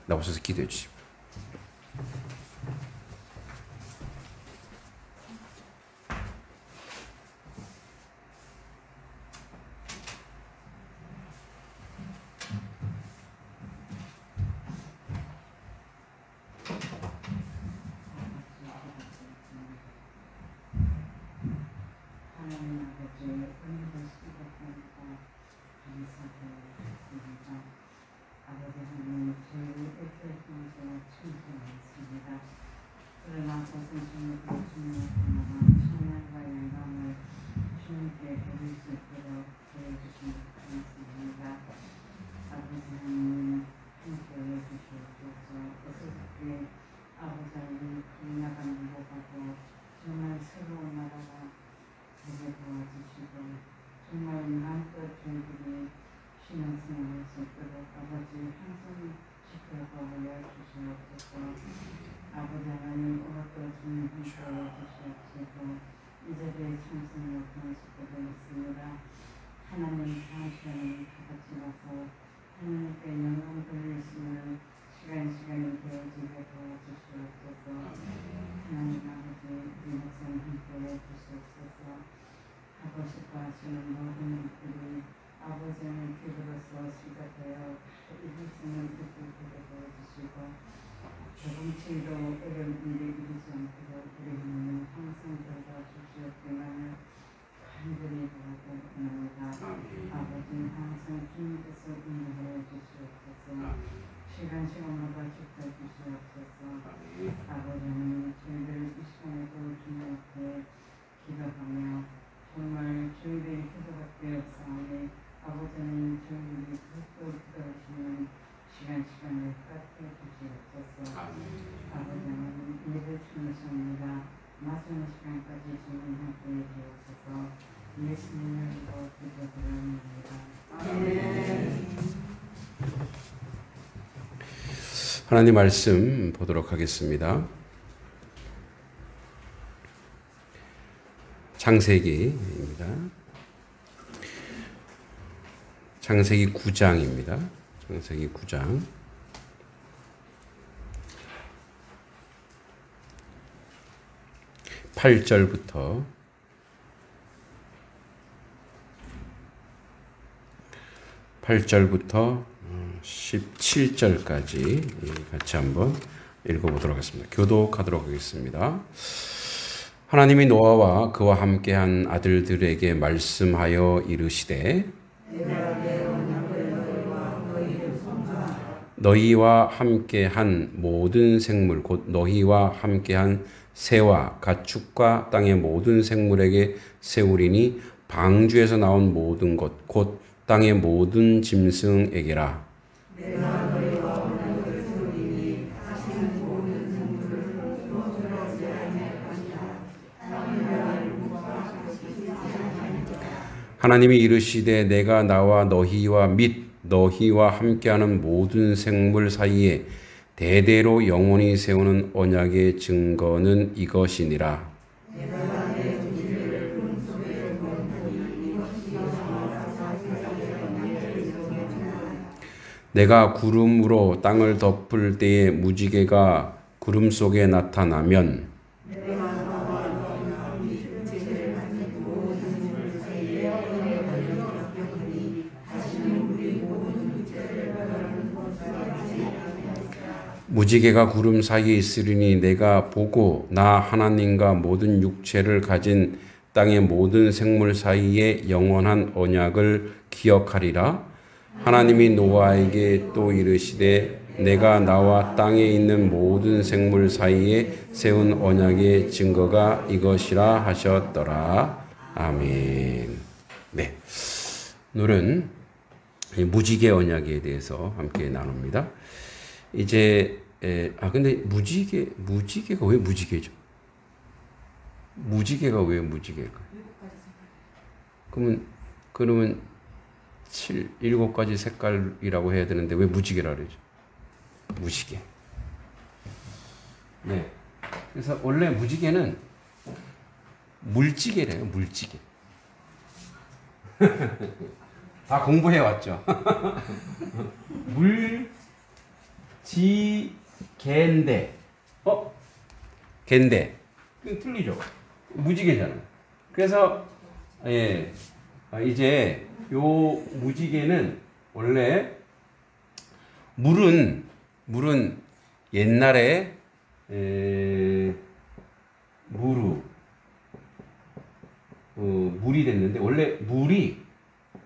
나오셔서 기도해 주십시오. 하나님 말씀 보도록 하겠습니다. 창세기입니다. 창세기 9장입니다. 창세기 9장. 8절부터 17절까지 같이 한번 읽어보도록 하겠습니다. 교독하도록 하겠습니다. 하나님이 노아와 그와 함께한 아들들에게 말씀하여 이르시되 너희와 함께한 모든 생물 곧 너희와 함께한 새와 가축과 땅의 모든 생물에게 세우리니 방주에서 나온 모든 것 곧 땅의 모든 짐승에게라. 하나님이 이르시되 내가 나와 너희와 및 너희와 함께하는 모든 생물 사이에 대대로 영원히 세우는 언약의 증거는 이것이니라. 내가 구름으로 땅을 덮을 때에 무지개가 구름 속에 나타나면 무지개가 구름 사이에 있으리니 내가 보고 나 하나님과 모든 육체를 가진 땅의 모든 생물 사이에 영원한 언약을 기억하리라. 하나님이 노아에게 또 이르시되 내가 나와 땅에 있는 모든 생물 사이에 세운 언약의 증거가 이것이라 하셨더라. 아멘. 네, 오늘은 무지개 언약에 대해서 함께 나눕니다. 이제 근데 무지개가 왜 무지개죠? 무지개가 왜 무지개일까요? 그러면 7가지 색깔이라고 해야 되는데 왜 무지개라 그러죠? 무지개. 네. 그래서 원래 무지개는 물지개래요, 물지개. 다 공부해 왔죠? 지개인데, 갠데. 틀리죠? 무지개잖아. 그래서, 예, 이제 요 무지개는 원래 물은 옛날에 물이 됐는데 원래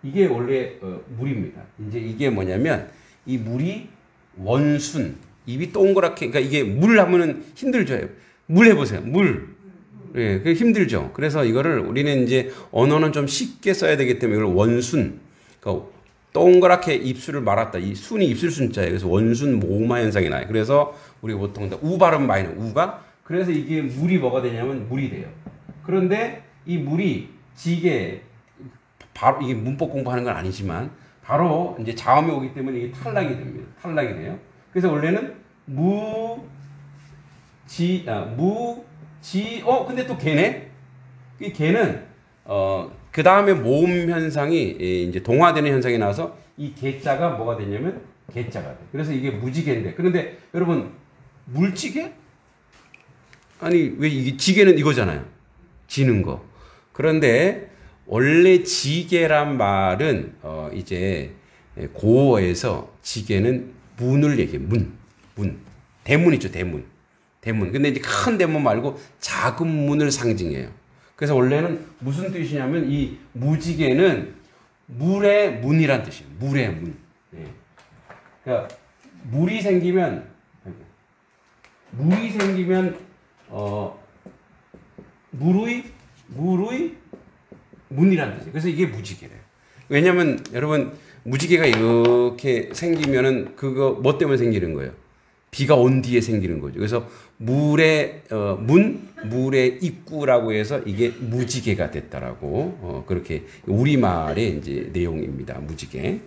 이게 원래 물입니다. 이제 이게 뭐냐면 이 물이 원순 입이 동그랗게 그러니까 이게 물 하면은 힘들죠. 물 해보세요. 물. 예, 그게 힘들죠. 그래서 이거를 우리는 이제 언어는 좀 쉽게 써야 되기 때문에 이걸 원순. 그러니까 동그랗게 입술을 말았다. 이 순이 입술 순자예요. 그래서 원순 모마 현상이 나요. 그래서 우리 보통 우 발음 많이 나요. 우가. 그래서 이게 물이 뭐가 되냐면 물이 돼요. 그런데 이 물이 지게 바로 이게 문법 공부하는 건 아니지만 바로 이제 자음이 오기 때문에 이게 탈락이 됩니다. 탈락이 돼요. 그래서 원래는 근데 또 개네? 이 개는, 그 다음에 모음 현상이, 이제 동화되는 현상이 나와서 이 개자가 뭐가 되냐면 개자가 돼. 그래서 이게 무지개인데. 그런데 여러분, 물지개? 아니, 왜 이게 지개는 이거잖아요. 지는 거. 그런데 원래 지개란 말은, 이제 고어에서 지개는 문을 얘기해요. 문. 대문 있죠, 대문. 근데 이제 큰 대문 말고 작은 문을 상징해요. 그래서 원래는 무슨 뜻이냐면 이 무지개는 물의 문이란 뜻이에요. 물의 문. 네. 그러니까 물이 생기면 물의 문이란 뜻이에요. 그래서 이게 무지개래요. 왜냐면 여러분 무지개가 이렇게 생기면은 그거 뭐 때문에 생기는 거예요? 비가 온 뒤에 생기는 거죠. 그래서 물의 물의 입구라고 해서 이게 무지개가 됐다라고 그렇게 우리말의 이제 내용입니다. 무지개.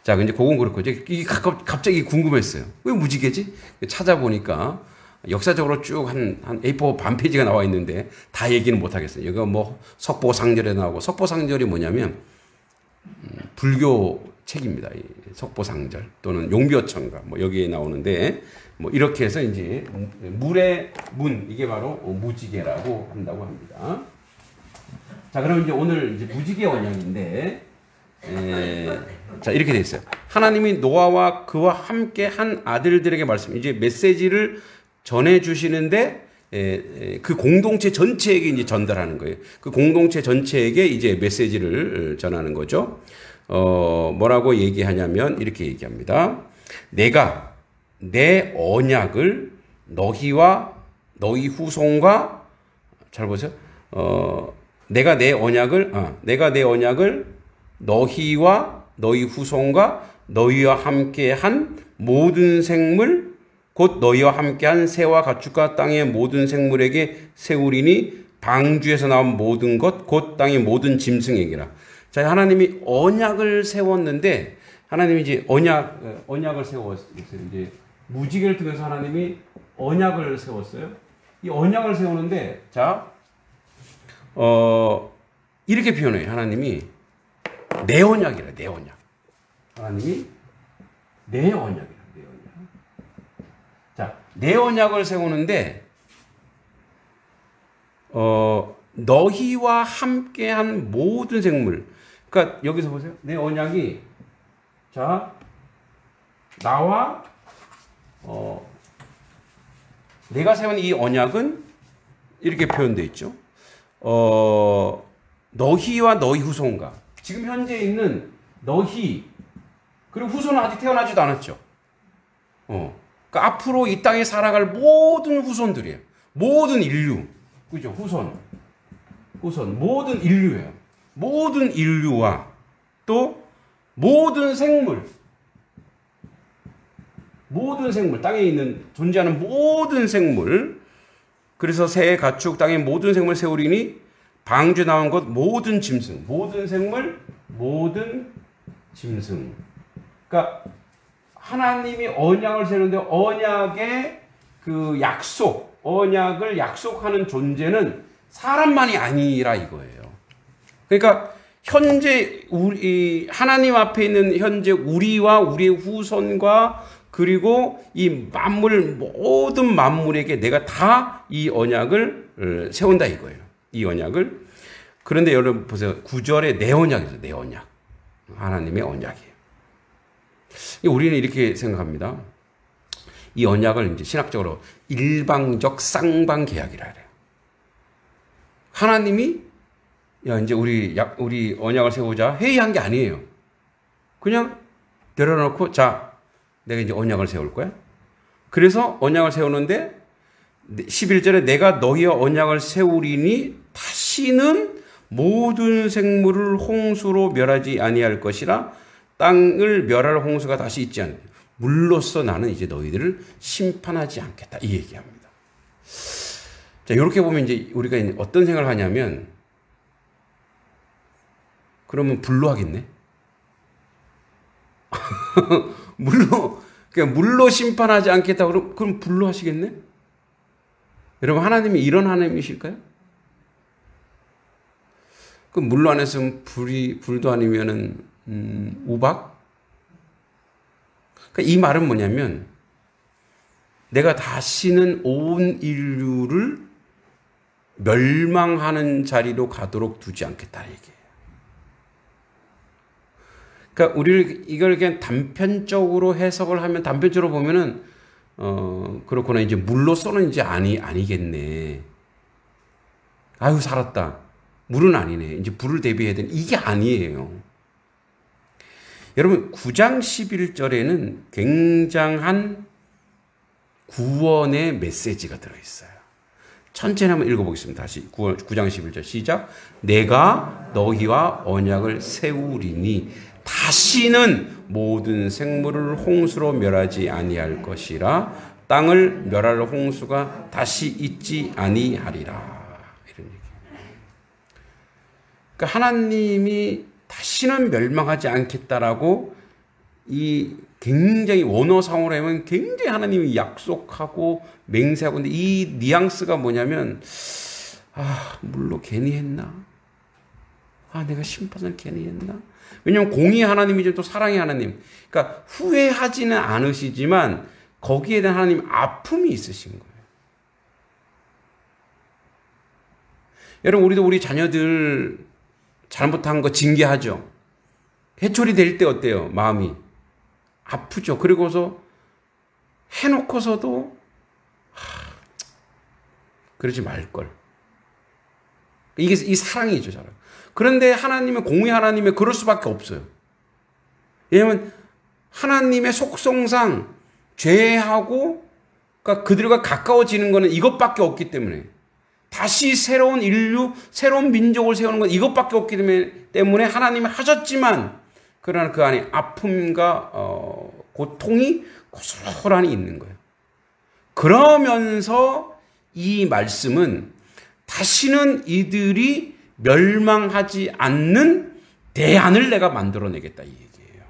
자, 이제 그건 그렇고 이게 갑자기 궁금했어요. 왜 무지개지? 찾아보니까 역사적으로 쭉 한 A4 반 페이지가 나와 있는데 다 얘기는 못 하겠어요. 이거 뭐 석보상절에 나오고 석보상절이 뭐냐면 불교 책입니다. 석보상절 또는 용비어천가 뭐 여기에 나오는데 뭐 이렇게 해서 이제 물의 문 이게 바로 무지개라고 한다고 합니다. 자, 그럼 이제 오늘 이제 무지개 원형인데 자 이렇게 돼 있어요. 하나님이 노아와 그와 함께 한 아들들에게 말씀 이제 메시지를 전해 주시는데 그 공동체 전체에게 이제 전달하는 거예요. 그 공동체 전체에게 이제 메시지를 전하는 거죠. 뭐라고 얘기하냐면 이렇게 얘기합니다. 내가 내 언약을 너희와 너희 후손과 잘 보세요. 내가 내 언약을 너희와 너희 후손과 너희와 함께한 모든 생물 곧 너희와 함께한 새와 가축과 땅의 모든 생물에게 세우리니 방주에서 나온 모든 것 곧 땅의 모든 짐승에게라. 자, 하나님이 언약을 세웠는데 하나님이 이제 언약을 세웠어요. 이제 무지개를 통해서 하나님이 언약을 세웠어요. 이 언약을 세우는데 자, 이렇게 표현해요. 하나님이 내 언약이라, 내 언약. 하나님이 내 언약이라, 내 언약. 자, 내 언약을 세우는데 너희와 함께한 모든 생물. 그러니까 여기서 보세요. 내 언약이 자 나와 내가 세운 이 언약은 이렇게 표현되어 있죠. 너희와 너희 후손과 지금 현재 있는 너희 그리고 후손은 아직 태어나지도 않았죠. 그러니까 앞으로 이 땅에 살아갈 모든 후손들이에요. 모든 인류. 그죠? 후손 모든 인류예요. 모든 인류와 또 모든 생물 땅에 있는 존재하는 모든 생물 그래서 새 가축 땅의 모든 생물 세우리니 방주에 나온 것 모든 짐승 모든 생물 모든 짐승. 그러니까 하나님이 언약을 세우는데 언약의 그 언약을 약속하는 존재는 사람만이 아니라 이거예요. 그러니까 현재 우리 하나님 앞에 있는 현재 우리와 우리의 후손과 그리고 이 만물, 모든 만물에게 내가 다 이 언약을 세운다 이거예요. 이 언약을. 그런데 여러분 보세요. 9절에 내 언약이죠. 내 언약. 하나님의 언약이에요. 우리는 이렇게 생각합니다. 이 언약을 이제 신학적으로 일방적 쌍방 계약이라 해요. 하나님이 야 이제 우리 언약을 세우자 회의한 게 아니에요. 그냥 내려놓고 자 내가 이제 언약을 세울 거야. 그래서 언약을 세우는데 11절에 내가 너희와 언약을 세우리니 다시는 모든 생물을 홍수로 멸하지 아니할 것이라 땅을 멸할 홍수가 다시 있지 않다. 물로써 나는 이제 너희들을 심판하지 않겠다. 이 얘기합니다. 자, 이렇게 보면 이제 우리가 이제 어떤 생각을 하냐면 그러면 불로 하겠네. 물로 심판하지 않겠다. 그럼 불로 하시겠네? 여러분, 하나님이 이런 하나님이실까요? 그 물로 안 했으면 불도 아니면은, 우박? 그러니까 이 말은 뭐냐면, 내가 다시는 온 인류를 멸망하는 자리로 가도록 두지 않겠다, 얘기예요. 그러니까 이걸 그냥 단편적으로 해석을 하면, 단편적으로 보면은, 그렇구나. 이제 물로서는 이제 아니겠네. 아유, 살았다. 물은 아니네. 이제 불을 대비해야 되는. 이게 아니에요. 여러분, 9장 11절에는 굉장한 구원의 메시지가 들어있어요. 천천히 한번 읽어보겠습니다. 다시 9장 11절 시작. 내가 너희와 언약을 세우리니 다시는 모든 생물을 홍수로 멸하지 아니할 것이라 땅을 멸할 홍수가 다시 있지 아니하리라. 이런 얘기. 그러니까 하나님이 다시는 멸망하지 않겠다라고 이 굉장히 원어상으로 하면 굉장히 하나님이 약속하고 맹세하고 근데 이 뉘앙스가 뭐냐면 물로 괜히 했나? 내가 심판을 괜히 했나? 왜냐하면 공의 하나님이죠. 또 사랑의 하나님. 그러니까 후회하지는 않으시지만 거기에 대한 하나님 아픔이 있으신 거예요. 여러분 우리도 우리 자녀들 잘못한 거 징계하죠. 해초리 될 때 어때요? 마음이 아프죠. 그리고서 해놓고서도 그러지 말걸. 이게 이 사랑이죠. 사랑. 그런데 하나님의 공의 하나님의 그럴 수밖에 없어요. 왜냐하면 하나님의 속성상 죄하고 그러니까 그들과 가까워지는 것은 이것밖에 없기 때문에 다시 새로운 인류, 새로운 민족을 세우는 건 이것밖에 없기 때문에 하나님이 하셨지만 그러나 그 안에 아픔과 고통이 고스란히 있는 거예요. 그러면서 이 말씀은 다시는 이들이 멸망하지 않는 대안을 내가 만들어내겠다 이 얘기예요.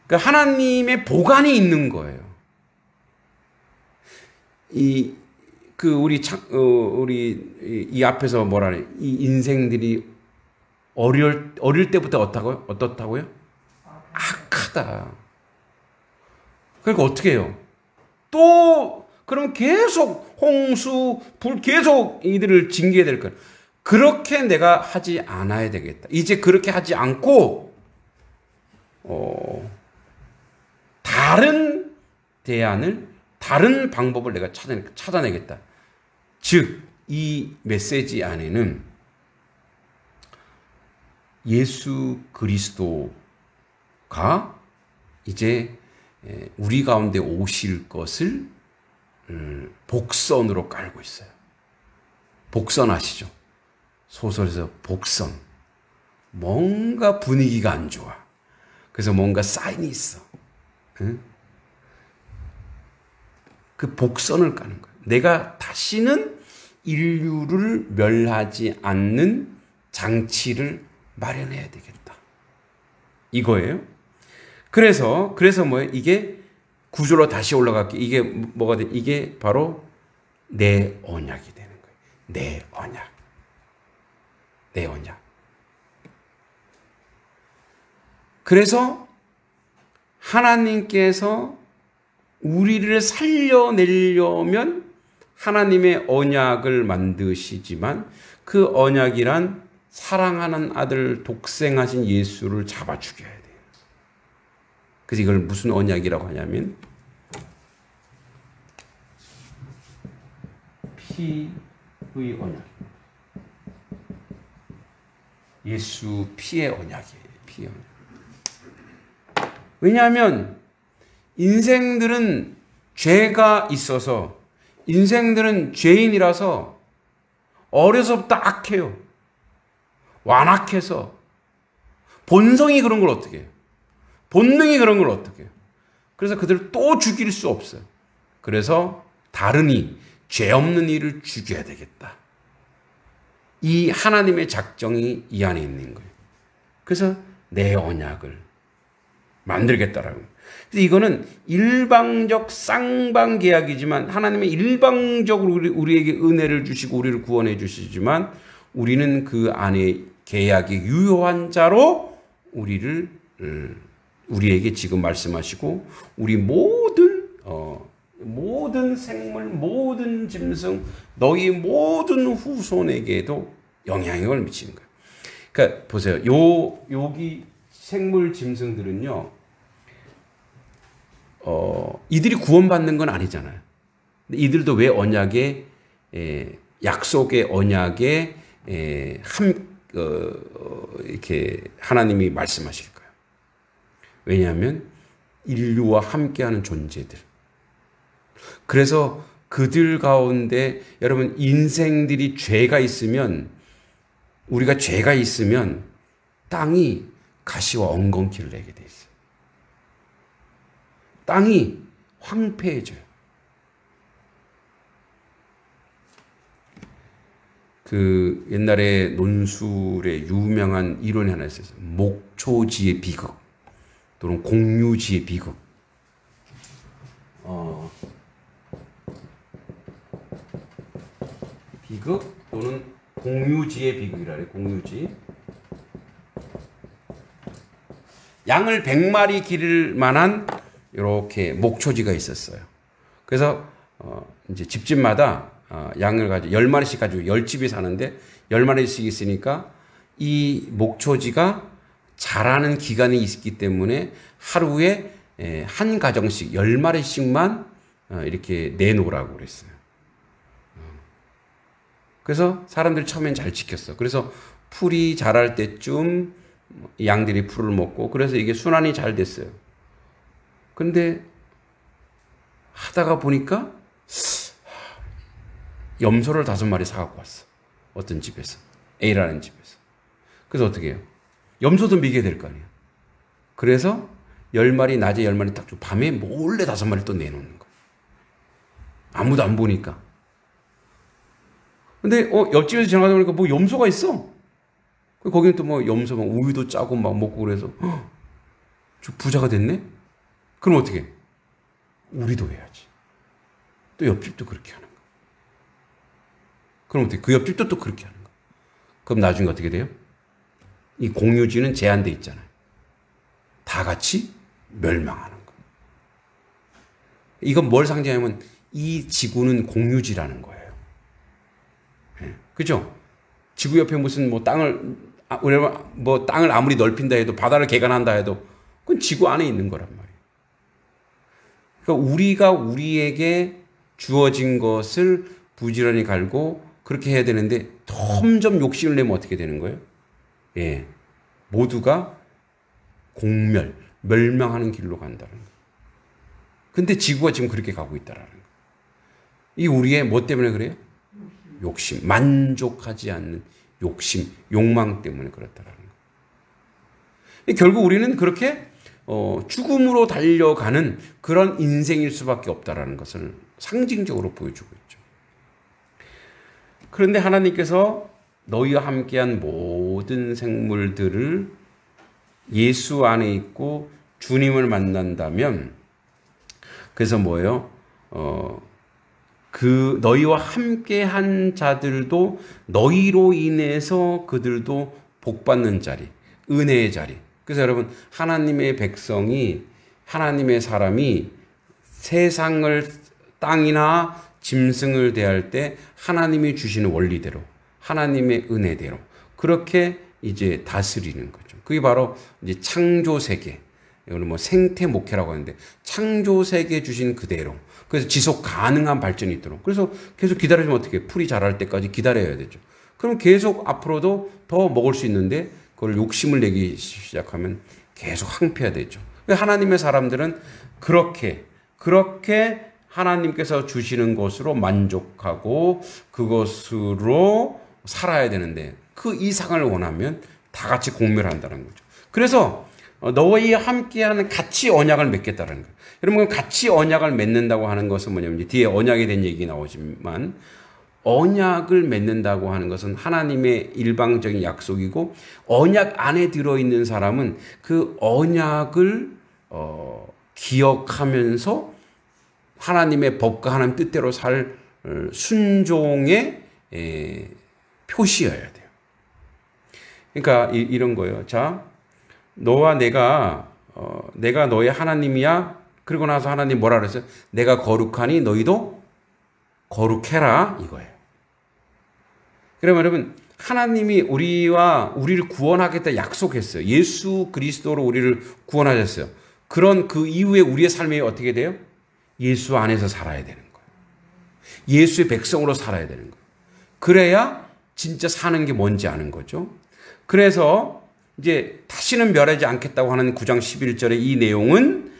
그러니까 하나님의 보관이 있는 거예요. 우리 이 앞에서 뭐라 그래? 이 인생들이 어릴 때부터 어떻다고요? 악하다. 그러니까 어떻게 해요? 또 그럼 계속 홍수, 불 계속 이들을 징계해야 될 거예요. 그렇게 내가 하지 않아야 되겠다. 이제 그렇게 하지 않고 다른 대안을 다른 방법을 내가 찾아내겠다. 즉, 이 메시지 안에는 예수 그리스도가 이제 우리 가운데 오실 것을 복선으로 깔고 있어요. 복선 아시죠? 소설에서 복선. 뭔가 분위기가 안 좋아. 그래서 뭔가 사인이 있어. 응? 그 복선을 까는 거예요. 내가 다시는 인류를 멸하지 않는 장치를 마련해야 되겠다. 이거예요. 그래서 뭐예요? 이게 구조로 다시 올라갈게. 이게 뭐가 돼? 이게 바로 내 언약이 되는 거예요. 내 언약. 내 언약. 그래서 하나님께서 우리를 살려내려면 하나님의 언약을 만드시지만 그 언약이란 사랑하는 아들 독생하신 예수를 잡아 죽여야 돼요. 그래서 이걸 무슨 언약이라고 하냐면 피의 언약. 예수 피의 언약이에요. 피의 언약. 왜냐하면 인생들은 죄가 있어서 인생들은 죄인이라서 어려서부터 악해요. 완악해서 본성이 그런 걸 어떻게 해요? 본능이 그런 걸 어떻게 해요? 그래서 그들을 또 죽일 수 없어요. 그래서 다른 이, 죄 없는 이를 죽여야 되겠다. 이 하나님의 작정이 이 안에 있는 거예요. 그래서 내 언약을 만들겠다라고. 그래서 이거는 일방적 쌍방 계약이지만 하나님의 일방적으로 우리에게 은혜를 주시고 우리를 구원해 주시지만 우리는 그 안에 계약의 유효한 자로 우리에게 지금 말씀하시고 우리 모든 생물, 모든 짐승, 너희 모든 후손에게도 영향력을 미치는 거예요. 그러니까 보세요. 여기 생물 짐승들은요, 이들이 구원받는 건 아니잖아요. 근데 이들도 왜 언약의, 약속의 언약에, 이렇게 하나님이 말씀하실까요? 왜냐하면 인류와 함께하는 존재들. 그래서 그들 가운데 여러분 인생들이 죄가 있으면 우리가 죄가 있으면 땅이 가시와 엉겅퀴를 내게 돼 있어요. 땅이 황폐해져요. 그 옛날에 논술에 유명한 이론이 하나 있었어요. 목초지의 비극 또는 공유지의 비극. 비극 또는 공유지의 비극이라 그래요. 공유지. 양을 100마리 기를 만한 이렇게 목초지가 있었어요. 그래서 이제 집집마다 양을 가지고 10마리씩 가지고 10집이 사는데 10마리씩 있으니까 이 목초지가 자라는 기간이 있기 때문에 하루에 한 가정씩 10마리씩만 이렇게 내놓으라고 그랬어요. 그래서 사람들이 처음엔 잘 지켰어. 그래서 풀이 자랄 때쯤 양들이 풀을 먹고 그래서 이게 순환이 잘 됐어요. 근데 하다가 보니까 염소를 5마리 사갖고 왔어. 어떤 집에서. A라는 집에서. 그래서 어떻게 해요? 염소도 미게 될 거 아니에요. 그래서 10마리, 낮에 10마리 딱 주고 밤에 몰래 5마리 또 내놓는 거예요. 아무도 안 보니까. 근데 옆집에서 지나가다 보니까 뭐 염소가 있어. 거기는 또 뭐 염소 막 우유도 짜고 막 먹고 그래서 저 부자가 됐네? 그럼 어떻게 해? 우리도 해야지. 또 옆집도 그렇게 하는 거야. 그럼 어떻게? 그 옆집도 또 그렇게 하는 거야. 그럼 나중에 어떻게 돼요? 이 공유지는 제한돼 있잖아요. 다 같이 멸망하는 거예요. 이건 뭘 상징하냐면 이 지구는 공유지라는 거예요. 네. 그죠? 지구 옆에 무슨 뭐 땅을 아무리 넓힌다 해도 바다를 개간한다 해도 그건 지구 안에 있는 거란 말이에요. 그러니까 우리가 우리에게 주어진 것을 부지런히 갈고 그렇게 해야 되는데 점점 욕심을 내면 어떻게 되는 거예요? 예. 모두가 멸망하는 길로 간다는 거예요. 근데 지구가 지금 그렇게 가고 있다라는 거예요. 이 우리의 뭐 때문에 그래요? 욕심, 만족하지 않는 욕심, 욕망 때문에 그렇다라는 거예요. 결국 우리는 그렇게 죽음으로 달려가는 그런 인생일 수밖에 없다라는 것을 상징적으로 보여주고 있죠. 그런데 하나님께서 너희와 함께한 모든 생물들을 예수 안에 있고 주님을 만난다면 그래서 뭐예요? 그 너희와 함께한 자들도 너희로 인해서 그들도 복받는 자리, 은혜의 자리. 그래서 여러분 하나님의 백성이 하나님의 사람이 세상을 땅이나 짐승을 대할 때 하나님이 주시는 원리대로 하나님의 은혜대로 그렇게 이제 다스리는 거죠. 그게 바로 이제 창조 세계. 이걸 뭐 생태 목회라고 하는데 창조 세계 주신 그대로. 그래서 지속 가능한 발전이 있도록. 그래서 계속 기다려주면 어떻게 풀이 자랄 때까지 기다려야 되죠. 그럼 계속 앞으로도 더 먹을 수 있는데 그걸 욕심을 내기 시작하면 계속 항폐해야 되죠. 하나님의 사람들은 그렇게 하나님께서 주시는 것으로 만족하고 그것으로 살아야 되는데 그 이상을 원하면 다 같이 공멸한다는 거죠. 그래서 너희 함께하는 같이 언약을 맺겠다는 거예요. 여러분 같이 언약을 맺는다고 하는 것은 뭐냐면 뒤에 언약에 대한 얘기 나오지만 언약을 맺는다고 하는 것은 하나님의 일방적인 약속이고 언약 안에 들어있는 사람은 그 언약을 기억하면서 하나님의 법과 하나님 뜻대로 살 순종의 표시여야 돼요. 그러니까 이런 거예요. 자, 너와 내가 너의 하나님이야. 그리고 나서 하나님 뭐라 그랬어요? 내가 거룩하니 너희도 거룩해라 이거예요. 그러면 여러분 하나님이 우리를 구원하겠다 약속했어요. 예수 그리스도로 우리를 구원하셨어요. 그런 그 이후에 우리의 삶이 어떻게 돼요? 예수 안에서 살아야 되는 거예요. 예수의 백성으로 살아야 되는 거예요. 그래야 진짜 사는 게 뭔지 아는 거죠. 그래서 이제 다시는 멸하지 않겠다고 하는 9장 11절의 이 내용은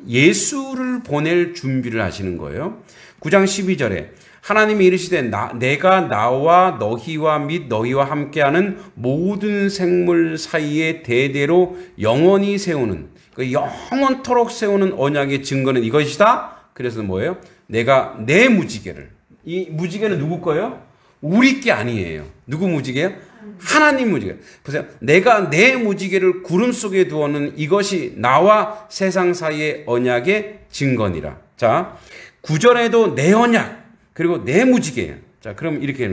예수를 보낼 준비를 하시는 거예요. 9장 12절에 하나님이 이르시되 내가 나와 너희와 및 너희와 함께하는 모든 생물 사이에 대대로 영원히 세우는 그 영원토록 세우는 언약의 증거는 이것이다. 그래서 뭐예요? 내가 내 무지개를 이 무지개는 누구 거예요? 우리 게 아니에요. 누구 무지개예요? 하나님 무지개. 보세요. 내가 내 무지개를 구름 속에 두었는 이것이 나와 세상 사이의 언약의 증거니라. 자, 9절에도 내 언약 그리고 내 무지개예요. 자, 그럼 이렇게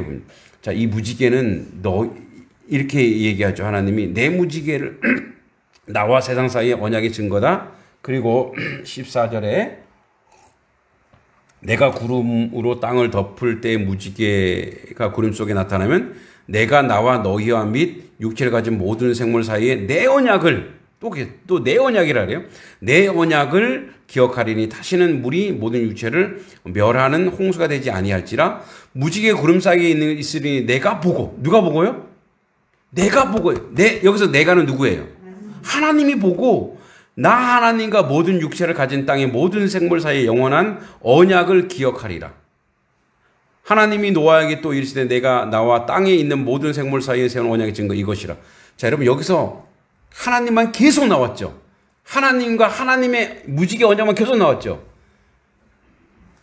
보면 자, 이 무지개는 이렇게 얘기하죠. 하나님이 내 무지개를 나와 세상 사이의 언약의 증거다. 그리고 14절에 내가 구름으로 땅을 덮을 때 무지개가 구름 속에 나타나면 내가 나와 너희와 및 육체를 가진 모든 생물 사이에 내 언약을 또 내 언약이라 그래요. 내 언약을 기억하리니 다시는 물이 모든 육체를 멸하는 홍수가 되지 아니할지라. 무지개 구름 사이에 있으니 내가 보고. 누가 보고요? 내가 보고요. 여기서 내가는 누구예요? 하나님이 보고 나 하나님과 모든 육체를 가진 땅의 모든 생물 사이의 영원한 언약을 기억하리라. 하나님이 노아에게 또 이르시되 내가 나와 땅에 있는 모든 생물 사이에 세운 언약의 증거 이것이라. 자, 여러분 여기서 하나님만 계속 나왔죠. 하나님과 하나님의 무지개 언약만 계속 나왔죠.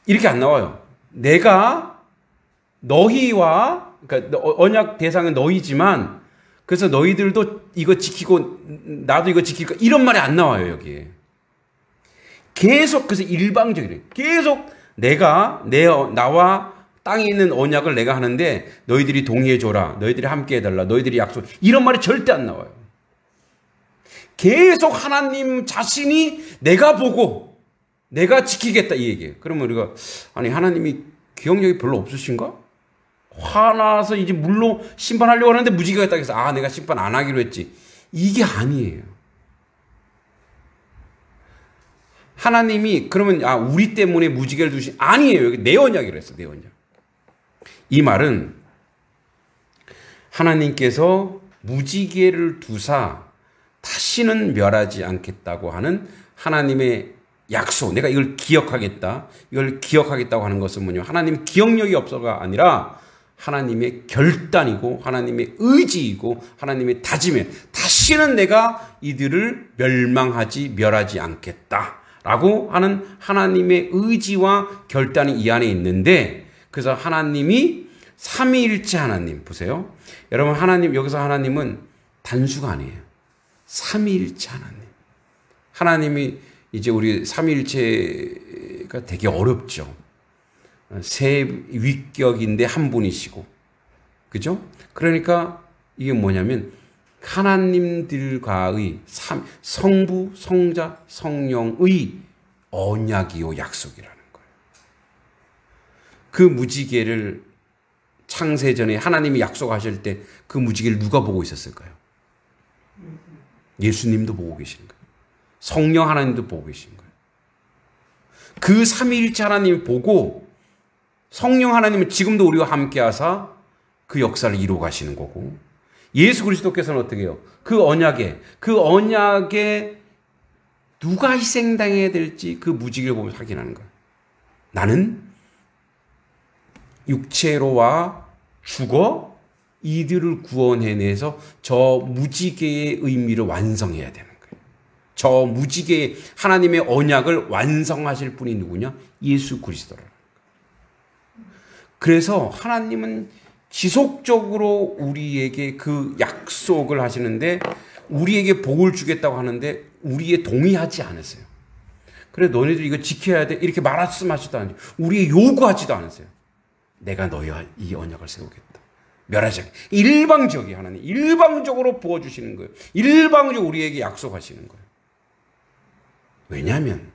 이렇게 안 나와요. 내가 너희와 그러니까 언약 대상은 너희지만 그래서 너희들도 이거 지키고 나도 이거 지킬까 이런 말이 안 나와요 여기에. 계속 그래서 일방적이래요. 계속 나와 땅에 있는 언약을 내가 하는데 너희들이 동의해줘라. 너희들이 함께해달라. 너희들이 약속. 이런 말이 절대 안 나와요. 계속 하나님 자신이 내가 보고 내가 지키겠다 이 얘기예요. 그러면 우리가 아니 하나님이 기억력이 별로 없으신가? 화나서 이제 물로 심판하려고 하는데 무지개가 딱 해서 내가 심판 안 하기로 했지. 이게 아니에요. 하나님이 그러면 우리 때문에 무지개를 두신 아니에요. 여기 내 언약이라 했어. 내 언약. 이 말은 하나님께서 무지개를 두사 다시는 멸하지 않겠다고 하는 하나님의 약속. 내가 이걸 기억하겠다. 이걸 기억하겠다고 하는 것은 뭐냐? 하나님 기억력이 없어가 아니라 하나님의 결단이고 하나님의 의지이고 하나님의 다짐이에요. 다시는 내가 이들을 멸하지 않겠다라고 하는 하나님의 의지와 결단이 이 안에 있는데 그래서 하나님이 삼위일체 하나님 보세요. 여러분 여기서 하나님은 단수가 아니에요. 삼위일체 하나님. 하나님이 이제 우리 삼위일체가 되게 어렵죠. 세 위격인데 한 분이시고. 그죠? 그러니까 이게 뭐냐면 하나님들과의 성부, 성자, 성령의 언약이요 약속이라는 거예요. 그 무지개를 창세전에 하나님이 약속하실 때 그 무지개를 누가 보고 있었을까요? 예수님도 보고 계신 거예요. 성령 하나님도 보고 계신 거예요. 그 삼위일체 하나님이 보고 성령 하나님은 지금도 우리와 함께 하사 그 역사를 이루어 가시는 거고, 예수 그리스도께서는 어떻게 해요? 그 언약에 누가 희생당해야 될지 그 무지개를 보면서 확인하는 거예요. 나는 육체로와 죽어 이들을 구원해내서 저 무지개의 의미를 완성해야 되는 거예요. 저 무지개의 하나님의 언약을 완성하실 분이 누구냐? 예수 그리스도라. 그래서 하나님은 지속적으로 우리에게 그 약속을 하시는데, 우리에게 복을 주겠다고 하는데 우리의 동의하지 않으세요. 그래 너희들 이거 지켜야 돼 이렇게 말씀하지도 않아요. 우리의 요구하지도 않으세요. 내가 너희와 이 언약을 세우겠다. 멸하지 않게. 일방적이 하나님 일방적으로 부어주시는 거예요. 일방적으로 우리에게 약속하시는 거예요. 왜냐하면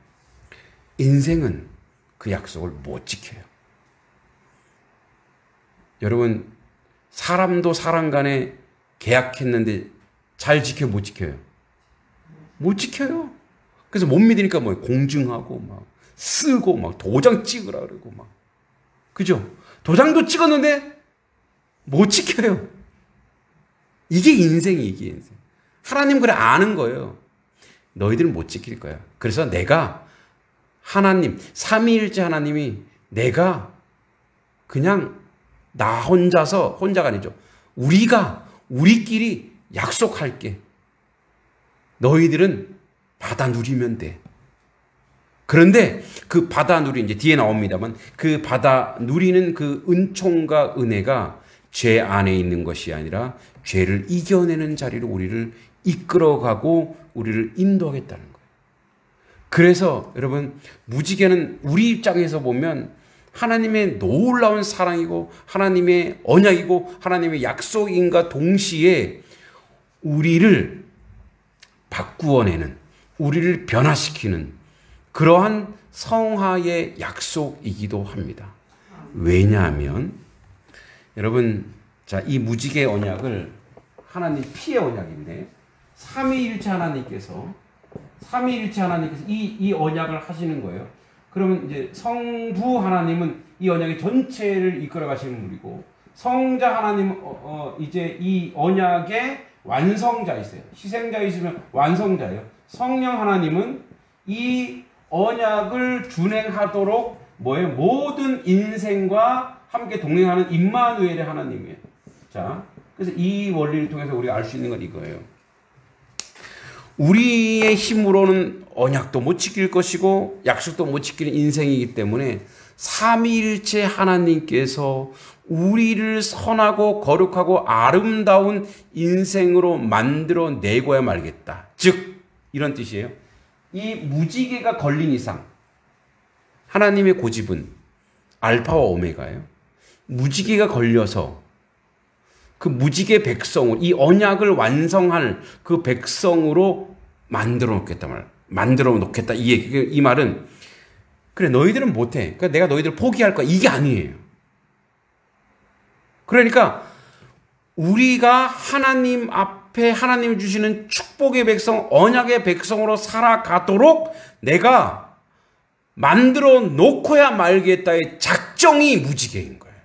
인생은 그 약속을 못 지켜요. 여러분, 사람도 사람 간에 계약했는데 잘 지켜 못 지켜요? 못 지켜요. 그래서 못 믿으니까 뭐 공증하고 막 쓰고 막 도장 찍으라 그러고 막, 그죠? 도장도 찍었는데 못 지켜요. 이게 인생이, 이게 인생. 하나님 그래 아는 거예요. 너희들은 못 지킬 거야. 그래서 내가 하나님, 삼위일체 하나님이 내가 그냥 나 혼자서, 혼자가 아니죠. 우리끼리 약속할게. 너희들은 받아 누리면 돼. 그런데 그 받아 누리, 이제 뒤에 나옵니다만, 그 받아 누리는 그 은총과 은혜가 죄 안에 있는 것이 아니라 죄를 이겨내는 자리로 우리를 이끌어가고 우리를 인도하겠다는 거예요. 그래서 여러분, 무지개는 우리 입장에서 보면 하나님의 놀라운 사랑이고 하나님의 언약이고 하나님의 약속인과 동시에 우리를 바꾸어내는, 우리를 변화시키는 그러한 성화의 약속이기도 합니다. 왜냐하면 여러분, 자, 이 무지개 언약을 하나님 피의 언약인데 삼위일체 하나님께서 이 언약을 하시는 거예요. 그러면 이제 성부 하나님은 이 언약의 전체를 이끌어 가시는 분이고, 성자 하나님은 이제 이 언약의 완성자이세요. 희생자 있으면 완성자예요. 성령 하나님은 이 언약을 준행하도록 뭐예요? 모든 인생과 함께 동행하는 임마누엘의 하나님이에요. 자, 그래서 이 원리를 통해서 우리가 알 수 있는 건 이거예요. 우리의 힘으로는 언약도 못 지킬 것이고 약속도 못 지키는 인생이기 때문에 삼위일체 하나님께서 우리를 선하고 거룩하고 아름다운 인생으로 만들어 내고야 말겠다. 즉 이런 뜻이에요. 이 무지개가 걸린 이상 하나님의 고집은 알파와 오메가예요. 무지개가 걸려서 그 무지개 백성을, 이 언약을 완성할 그 백성으로 만들어 놓겠다 말. 만들어 놓겠다. 이 말은 그래 너희들은 못해. 그러니까 내가 너희들 포기할 거야. 이게 아니에요. 그러니까 우리가 하나님 앞에 하나님이 주시는 축복의 백성, 언약의 백성으로 살아가도록 내가 만들어 놓고야 말겠다의 작정이 무지개인 거예요.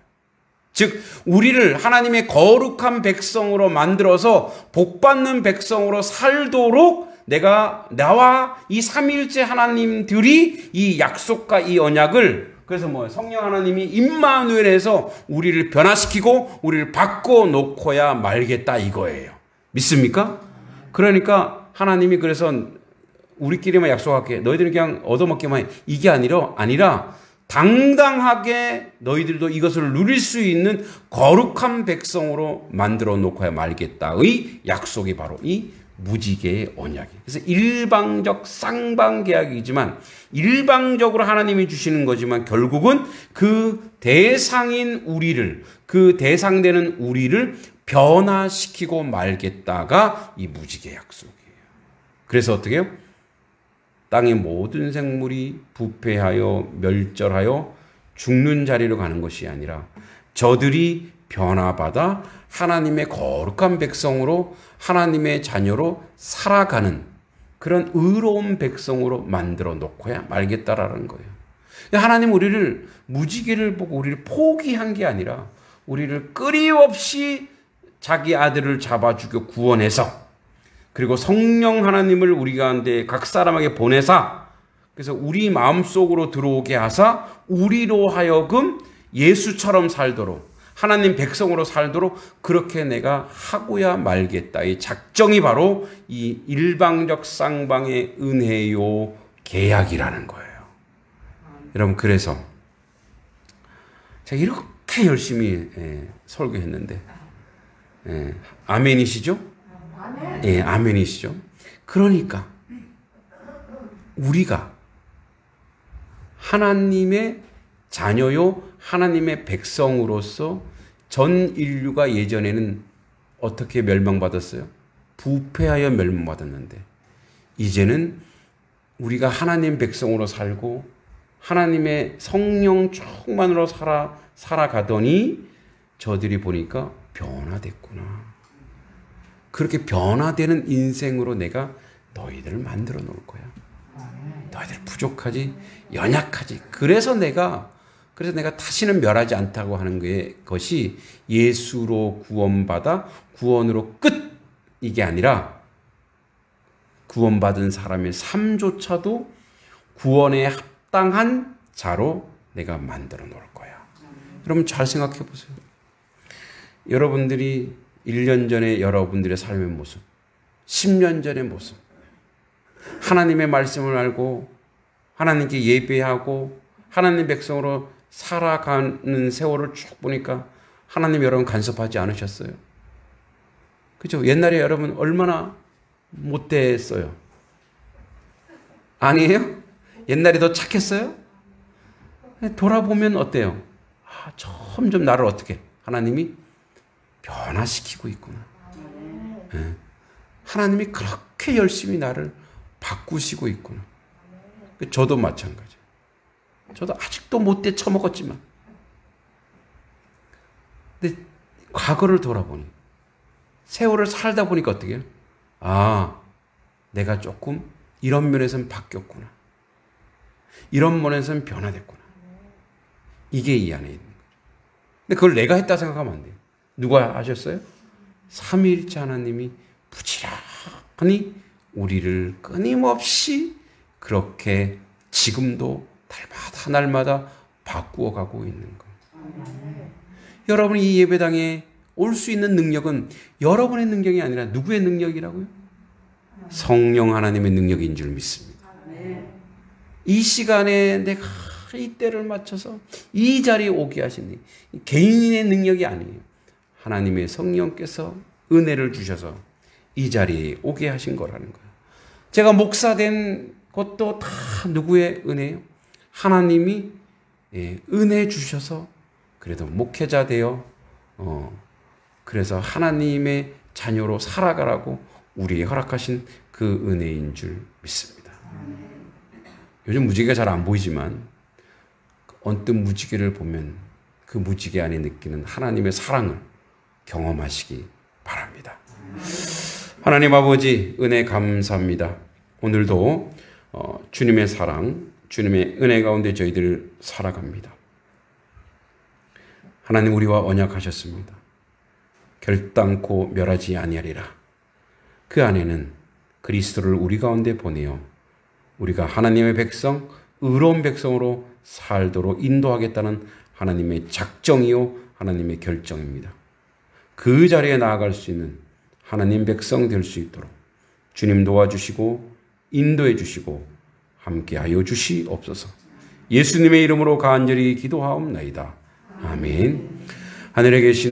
즉 우리를 하나님의 거룩한 백성으로 만들어서 복받는 백성으로 살도록 나와 이 삼위일체 하나님들이 이 약속과 이 언약을, 그래서 성령 하나님이 임마누엘에서 우리를 변화시키고 우리를 바꿔놓고야 말겠다 이거예요. 믿습니까? 그러니까 하나님이 그래서 우리끼리만 약속할게. 너희들은 그냥 얻어먹기만 해. 이게 아니라 당당하게 너희들도 이것을 누릴 수 있는 거룩한 백성으로 만들어 놓고야 말겠다의 약속이 바로 이 무지개의 언약이에요. 그래서 일방적 쌍방 계약이지만 일방적으로 하나님이 주시는 거지만 결국은 그 대상인 우리를, 그 대상되는 우리를 변화시키고 말겠다가 이 무지개 약속이에요. 그래서 어떻게 해요? 땅의 모든 생물이 부패하여 멸절하여 죽는 자리로 가는 것이 아니라 저들이 변화받아 하나님의 거룩한 백성으로 하나님의 자녀로 살아가는 그런 의로운 백성으로 만들어 놓고야 말겠다라는 거예요. 하나님 우리를 무지개를 보고 우리를 포기한 게 아니라 우리를 끊임없이 자기 아들을 잡아 죽여 구원해서 그리고 성령 하나님을 우리 가운데 각 사람에게 보내사 그래서 우리 마음속으로 들어오게 하사 우리로 하여금 예수처럼 살도록 하나님 백성으로 살도록 그렇게 내가 하고야 말겠다. 이 작정이 바로 이 일방적 쌍방의 은혜요 계약이라는 거예요. 여러분 그래서 제가 이렇게 열심히 설교했는데 아멘이시죠? 예, 아멘이시죠? 그러니까 우리가 하나님의 자녀요 하나님의 백성으로서 전 인류가 예전에는 어떻게 멸망받았어요? 부패하여 멸망받았는데 이제는 우리가 하나님 백성으로 살고 하나님의 성령 충만으로 살아가더니 저들이 보니까 변화됐구나. 그렇게 변화되는 인생으로 내가 너희들을 만들어 놓을 거야. 너희들 부족하지, 연약하지. 그래서 내가 다시는 멸하지 않다고 하는 것이 예수로 구원받아 구원으로 끝! 이게 아니라 구원받은 사람의 삶조차도 구원에 합당한 자로 내가 만들어 놓을 거야. 여러분 잘 생각해 보세요. 여러분들이 1년 전에 여러분들의 삶의 모습, 10년 전의 모습, 하나님의 말씀을 알고 하나님께 예배하고 하나님 백성으로 살아가는 세월을 쭉 보니까 하나님 여러분 간섭하지 않으셨어요? 그죠? 옛날에 여러분 얼마나 못됐어요? 아니에요? 옛날에 더 착했어요? 돌아보면 어때요? 점점 나를 어떻게 하나님이 변화시키고 있구나. 하나님이 그렇게 열심히 나를 바꾸시고 있구나. 저도 마찬가지. 저도 아직도 못돼 처먹었지만 근데 과거를 돌아보니 세월을 살다 보니까 어떻게 해요? 내가 조금 이런 면에서는 바뀌었구나. 이런 면에서는 변화됐구나. 이게 이 안에 있는 거죠. 근데 그걸 내가 했다 생각하면 안 돼요. 누가 하셨어요? 삼위일체 하나님이 부지런히 우리를 끊임없이 그렇게 지금도 날마다 바꾸어 가고 있는 거예요. 여러분이 이 예배당에 올 수 있는 능력은 여러분의 능력이 아니라 누구의 능력이라고요? 성령 하나님의 능력인 줄 믿습니다. 이 시간에 내가 이 때를 맞춰서 이 자리에 오게 하신 개인의 능력이 아니에요. 하나님의 성령께서 은혜를 주셔서 이 자리에 오게 하신 거라는 거예요. 제가 목사된 것도 다 누구의 은혜예요? 하나님이 은혜 주셔서 그래도 목회자 되어 그래서 하나님의 자녀로 살아가라고 우리에게 허락하신 그 은혜인 줄 믿습니다. 요즘 무지개가 잘 안 보이지만 언뜻 무지개를 보면 그 무지개 안에 느끼는 하나님의 사랑을 경험하시기 바랍니다. 하나님 아버지 은혜 감사합니다. 오늘도 주님의 사랑, 주님의 은혜 가운데 저희들 살아갑니다. 하나님 우리와 언약하셨습니다. 결단코 멸하지 아니하리라. 그 안에는 그리스도를 우리 가운데 보내어 우리가 하나님의 백성, 의로운 백성으로 살도록 인도하겠다는 하나님의 작정이요 하나님의 결정입니다. 그 자리에 나아갈 수 있는 하나님 백성 될 수 있도록 주님 도와주시고 인도해 주시고 함께하여 주시옵소서. 예수님의 이름으로 간절히 기도하옵나이다. 아멘. 하늘에 계신